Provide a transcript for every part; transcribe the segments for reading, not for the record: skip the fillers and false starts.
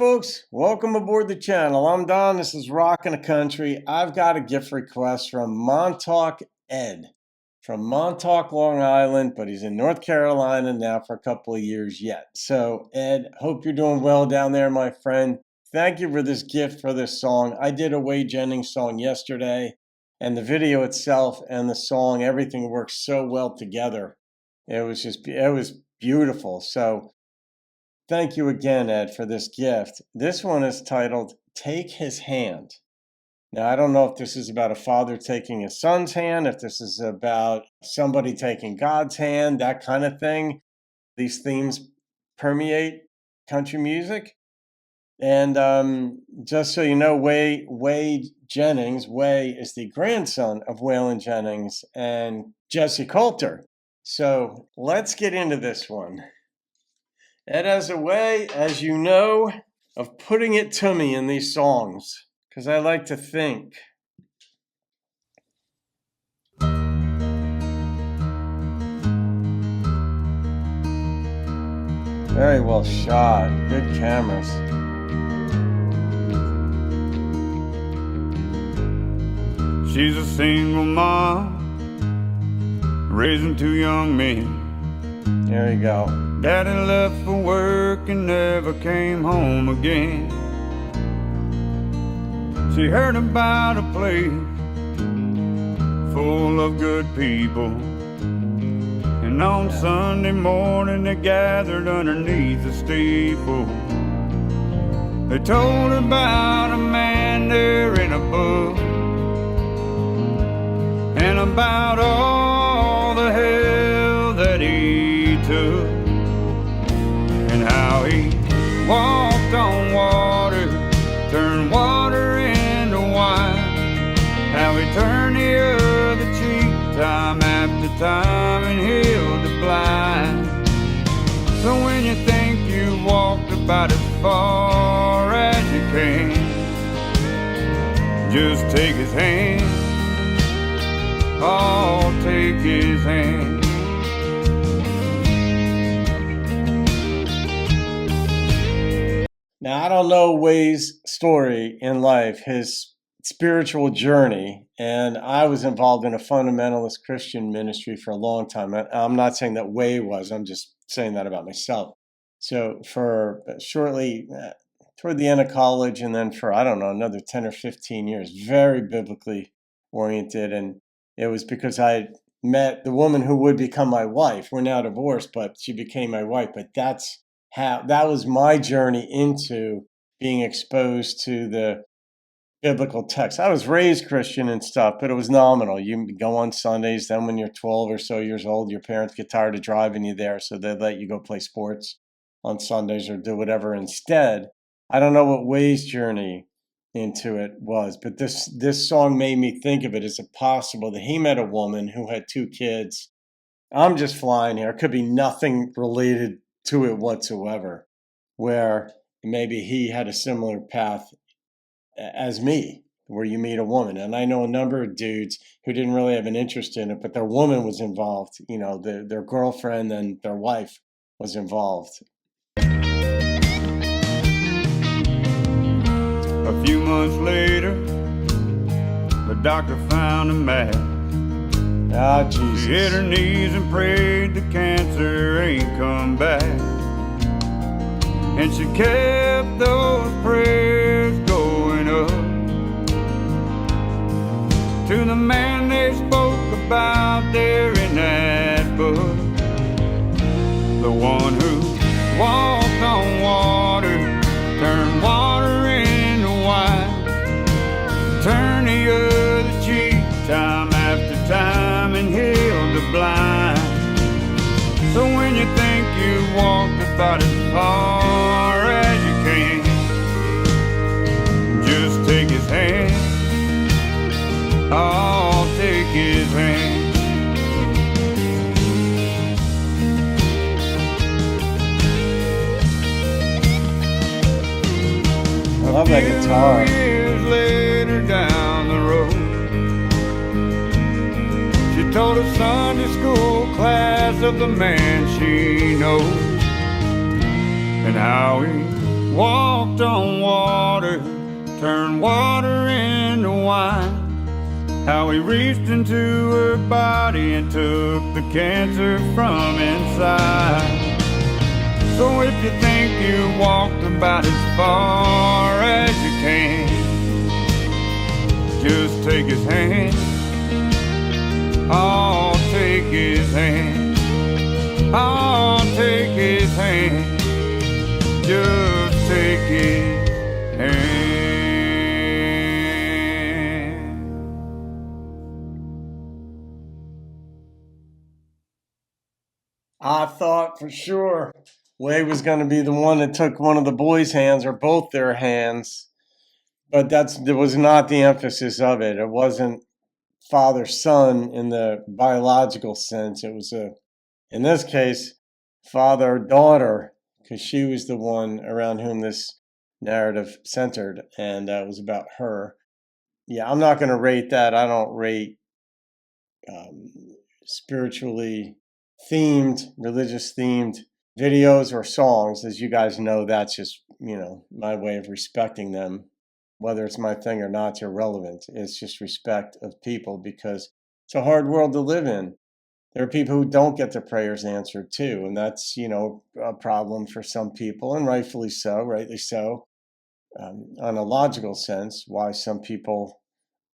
folks, welcome aboard the channel. I'm Don, this is Rockin' the Country. I've got a gift request from MontaukEd from Montauk, Long Island, but he's in North Carolina now for a couple of years yet. So Ed, hope you're doing well down there, my friend. Thank you for this gift for this song. I did a Whey Jennings song yesterday, and the video itself and the song, everything works so well together. It was beautiful. So thank you again, Ed, for this gift. This one is titled, Take His Hand. Now, I don't know if this is about a father taking his son's hand, if this is about somebody taking God's hand, that kind of thing. These themes permeate country music. And just so you know, Whey Jennings, Whey is the grandson of Waylon Jennings and Jesse Coulter. So let's get into this one. Ed has a way, as you know, of putting it to me in these songs, because I like to think. Very well shot. Good cameras. She's a single mom, raising two young men. There you go. Daddy left for work and never came home again. She heard about a place full of good people, and on Sunday morning they gathered underneath the steeple. They told her about a man there in a book, and about all the hell that he took, and how he walked on water, turned water into wine, how he turned the other cheek time after time and healed the blind. So when you think you've walked about as far as you can, just take his hand. Oh, take his hand. Now, I don't know Whey's story in life, his spiritual journey, and I was involved in a fundamentalist Christian ministry for a long time. I'm not saying that Whey was, I'm just saying that about myself. So for shortly toward the end of college, and then for, I don't know, another 10 or 15 years, very biblically oriented. And it was because I met the woman who would become my wife. We're now divorced, but she became my wife. But that was my journey into being exposed to the biblical text. I was raised Christian and stuff, but it was nominal. You go on Sundays. Then when you're 12 or so years old, your parents get tired of driving you there, so they let you go play sports on Sundays or do whatever instead. I don't know what Whey's journey into it was, but this song made me think of it. Is it possible that he met a woman who had two kids? I'm just flying here. It could be nothing related to it whatsoever, where maybe he had a similar path as me, where you meet a woman. And I know a number of dudes who didn't really have an interest in it, but their woman was involved. You know, their girlfriend and their wife was involved. A few months later, the doctor found a mass. Ah, Jesus. She hit her knees and prayed the cancer ain't come back. And she kept those prayers going up to the man they spoke about there in that book, the one who walked on water, turned water into wine, turned the other cheek time after time and healed the blind. So when you think you've walked about as far as you can, just take his hand. Oh, take his hand. I love that guitar. Years later down the road, she told a Sunday school class of the man she knows, and how he walked on water, turned water into wine. How he reached into her body and took the cancer from inside. So if you think you walked about as far as you can, just take his hand. I'll take his hand. I'll take his hand. Just take his hand. I thought for sure Whey was going to be the one that took one of the boys' hands or both their hands, but that was not the emphasis of it. It wasn't father-son in the biological sense. It was in this case, father-daughter, because she was the one around whom this narrative centered, and it was about her. Yeah, I'm not going to rate that. I don't rate spiritually themed, religious themed videos or songs. As you guys know, that's just, my way of respecting them. Whether it's my thing or not, it's irrelevant. It's just respect of people, because it's a hard world to live in. There are people who don't get their prayers answered too, and that's, a problem for some people, and rightly so, on a logical sense, why some people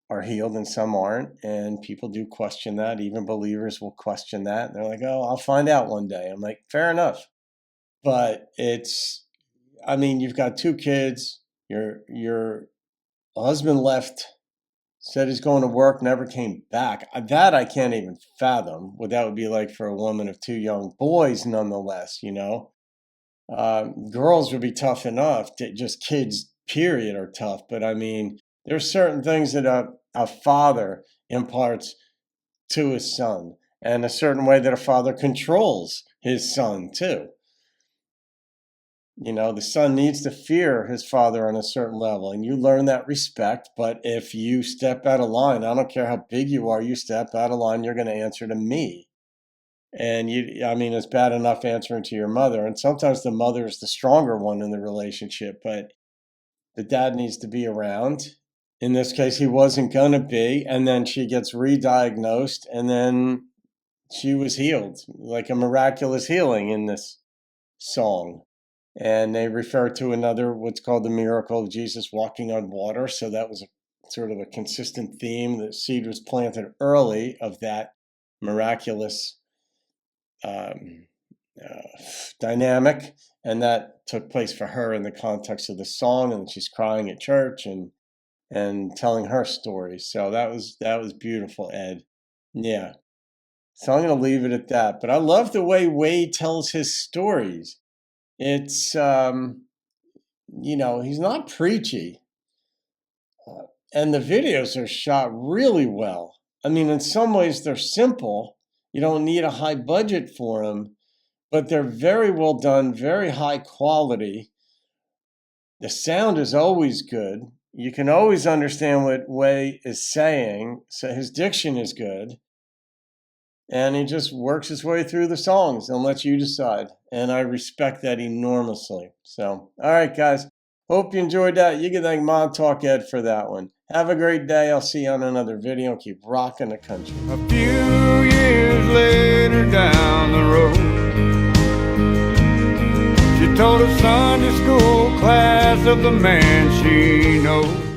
are healed and some aren't, and people do question that. Even believers will question that. And they're like, oh, I'll find out one day. I'm like, fair enough. But you've got 2 kids, your husband left, said he's going to work, never came back. That I can't even fathom what that would be like for a woman of 2 young boys, nonetheless, Girls would be tough enough. Just kids, period, are tough. But there's certain things that a father imparts to his son, and a certain way that a father controls his son too. The son needs to fear his father on a certain level, and you learn that respect. But if you step out of line, I don't care how big you are, you step out of line, you're going to answer to me. And it's bad enough answering to your mother, and sometimes the mother is the stronger one in the relationship, but the dad needs to be around. In this case, he wasn't going to be, and then she gets re-diagnosed, and then she was healed, like a miraculous healing in this song. And they refer to another, what's called the miracle of Jesus walking on water. So that was sort of a consistent theme. The seed was planted early of that miraculous dynamic, and that took place for her in the context of the song, and she's crying at church and telling her story. So that was beautiful, Ed. Yeah. So I'm going to leave it at that. But I love the way Whey tells his stories. It's, he's not preachy. And the videos are shot really well. In some ways they're simple. You don't need a high budget for them, but they're very well done, very high quality. The sound is always good. You can always understand what Whey is saying. So his diction is good. And he just works his way through the songs and lets you decide. And I respect that enormously. So, all right, guys. Hope you enjoyed that. You can thank MontaukEd for that one. Have a great day. I'll see you on another video. Keep rocking the country. A few years later down the road, she told a Sunday school class of the man she knows.